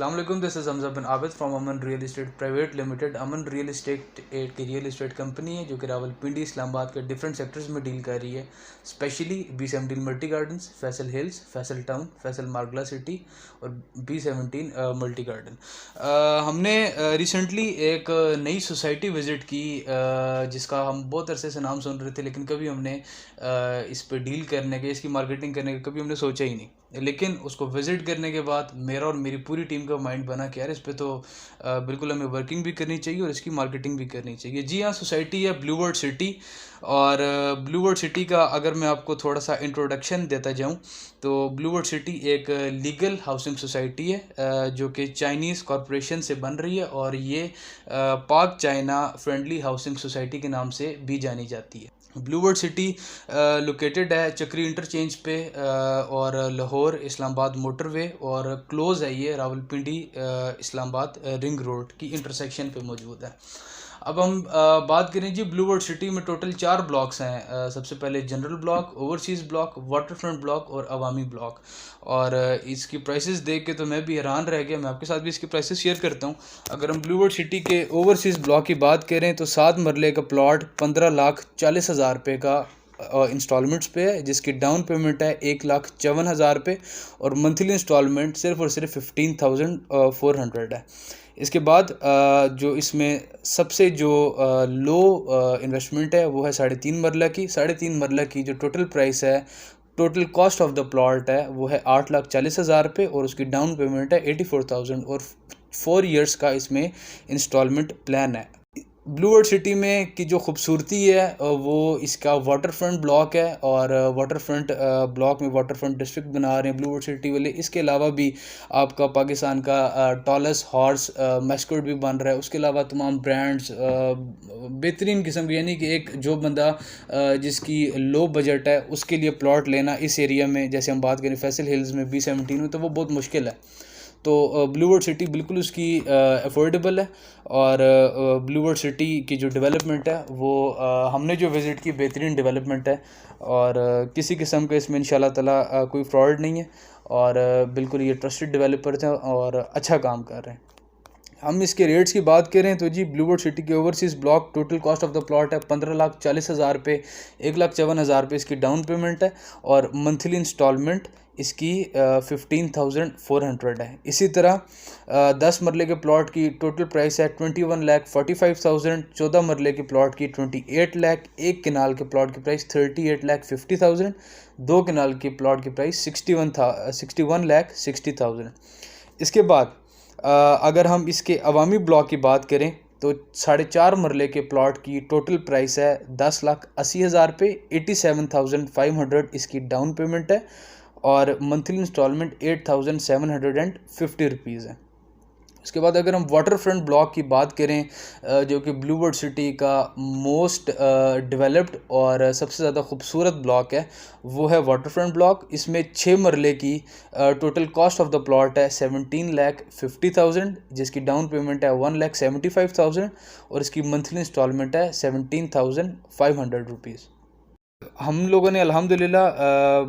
अस्सलाम वालेकुम, this is Hamza bin Abid from Aman real estate private limited. Aman real estate एक रियल इस्टेट कंपनी है जो कि रावलपिंडी इस्लामाबाद के डिफरेंट सेक्टर्स में डील कर रही है। Specially B17 multi gardens, Faisal hills, Faisal town, Faisal मार्गला सिटी और B17 मल्टी गार्डन। हमने रिसेंटली एक नई सोसाइटी विज़िट की जिसका हम बहुत अरसे से नाम सुन रहे थे, लेकिन कभी हमने इस पे डील करने के, इसकी मार्केटिंग करने का कभी हमने सोचा ही नहीं। लेकिन उसको विज़िट करने के बाद मेरा और मेरी पूरी टीम का माइंड बना कि यार इस पे तो बिल्कुल हमें वर्किंग भी करनी चाहिए और इसकी मार्केटिंग भी करनी चाहिए। जी हाँ, सोसाइटी है ब्लू वर्ड सिटी। और ब्लू वर्ड सिटी का अगर मैं आपको थोड़ा सा इंट्रोडक्शन देता जाऊं तो ब्लू वर्ड सिटी एक लीगल हाउसिंग सोसाइटी है जो कि चाइनीज़ कॉरपोरेशन से बन रही है और ये पाक चाइना फ्रेंडली हाउसिंग सोसाइटी के नाम से भी जानी जाती है। ब्लू वर्ड सिटी लोकेटेड है चक्री इंटरचेंज पे और लाहौर इस्लामाबाद मोटरवे और क्लोज़ है ये रावलपिंडी इस्लामाबाद रिंग रोड की इंटरसेक्शन पे मौजूद है। अब हम बात करें जी, ब्लू वर्ड सिटी में टोटल 4 ब्लॉक्स हैं। सबसे पहले general block, overseas block, waterfront block और अवामी ब्लॉक। और इसकी प्राइसेस देख के तो मैं भी हैरान रह गया। मैं आपके साथ भी इसकी प्राइसेस शेयर करता हूँ। अगर हम ब्लू वर्ड सिटी के ओवरसीज़ ब्लॉक की बात करें तो 7 मरले का प्लॉट 15,40,000 रुपये का इंस्टॉलमेंट्स पे है, जिसकी डाउन पेमेंट है 1,54,000 रुपये और मंथली इंस्टॉलमेंट सिर्फ और सिर्फ 15,400 है। इसके बाद जो इसमें सबसे जो लो इन्वेस्टमेंट है वो है 3.5 मरला की। 3.5 मरला की जो टोटल प्राइस है, total cost of the plot है वो है 8,40,000 रुपये और उसकी डाउन पेमेंट है 84,000 और 4 इयर्स का इसमें इंस्टॉलमेंट प्लान है। ब्लू वर्ड सिटी में की जो खूबसूरती है वो इसका वाटर फ्रंट ब्लॉक है और वाटर फ्रंट ब्लॉक में वाटर फ्रंट डिस्ट्रिक्ट बना रहे हैं ब्लू वर्ड सिटी वाले। इसके अलावा भी आपका पाकिस्तान का टॉलेस्ट हॉर्स मैस्कट भी बन रहा है। उसके अलावा तमाम ब्रांड्स बेहतरीन किस्म के, यानी कि एक जो बंदा जिसकी लो बजट है उसके लिए प्लॉट लेना इस एरिया में, जैसे हम बात करें फैसल हिल्स में B17 में, तो वो बहुत मुश्किल है। तो ब्लू वर्ड सिटी बिल्कुल उसकी अफोर्डेबल है। और ब्लू वर्ड सिटी की जो डेवलपमेंट है वो हमने जो विज़िट की बेहतरीन डेवलपमेंट है और किसी किस्म का इसमें इंशाल्लाह ताला कोई फ्रॉड नहीं है और बिल्कुल ये ट्रस्टेड डेवलपर्स हैं और अच्छा काम कर रहे हैं। हम इसके रेट्स की बात करें तो जी, ब्लू वर्ड सिटी के overseas block total cost of the plot है 15,40,000 रुपये, 1,54,000 रुपये इसकी डाउन पेमेंट है और मंथली इंस्टॉलमेंट इसकी 15,400 है। इसी तरह 10 मरले के प्लॉट की टोटल प्राइस है 21,45,000, 14 मरले के प्लॉट की 28 लाख, एक किनाल के प्लॉट की प्राइस 38,50,000, 2 किनाल के प्लॉट की प्राइस 61,60,000। इसके बाद अगर हम इसके अवामी ब्लॉक की बात करें तो 4.5 मरले के प्लॉट की टोटल प्राइस है 10,80,000 रुपये, 87,500 इसकी डाउन पेमेंट है और मंथली इंस्टॉलमेंट 8,750 रुपीज़ है। उसके बाद अगर हम वाटर फ्रंट ब्लॉक की बात करें जो कि ब्लू वर्ड सिटी का मोस्ट डेवलप्ड और सबसे ज़्यादा खूबसूरत ब्लॉक है, वो है वाटर फ्रंट ब्लॉक। इसमें 6 मरले की total cost of the plot है 17,50,000, जिसकी डाउन पेमेंट है 1,75,000 और इसकी मंथली इंस्टॉलमेंट है 17,500 रुपीज़। हम लोगों ने अल्हम्दुलिल्लाह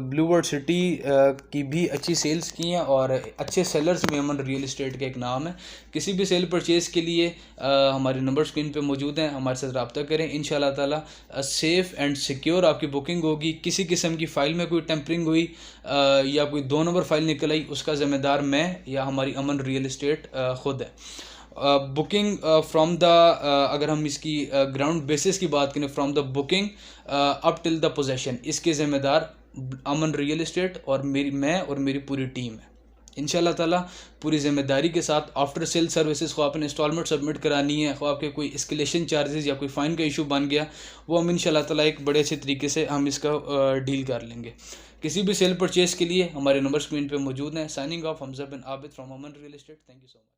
ब्लू वर्ड सिटी की भी अच्छी सेल्स की हैं और अच्छे सेलर्स में अमन रियल इस्टेट का एक नाम है। किसी भी सेल परचेज़ के लिए हमारे नंबर स्क्रीन पे मौजूद हैं, हमारे साथ रब्ता करें। इंशाल्लाह ताला सेफ़ एंड सिक्योर आपकी बुकिंग होगी। किसी किस्म की फ़ाइल में कोई टेम्परिंग हुई या कोई 2 नंबर फ़ाइल निकल आई, उसका ज़िम्मेदार मैं या हमारी अमन रियल इस्टेट ख़ुद है। बुकिंग फ्रॉम द अगर हम इसकी ग्राउंड बेसिस की बात करें, from the booking up till the possession, इसके ज़िम्मेदार अमन रियल इस्टेट और मैं और मेरी पूरी टीम है। इंशाल्लाह ताला पूरी ज़िम्मेदारी के साथ आफ्टर सेल सर्विसेज को आपने इंस्टॉलमेंट सबमिट करानी है, को आपके कोई एस्केलेशन चार्जेस या कोई फ़ाइन का इशू बन गया, वो हम इंशाल्लाह ताला एक बड़े अच्छे तरीके से हम इसका डील कर लेंगे। किसी भी सेल परचेज़ के लिए हमारे नंबर स्क्रीन पे मौजूद हैं। Signing off, Hamza bin Abid from Aman real estate. Thank you so much.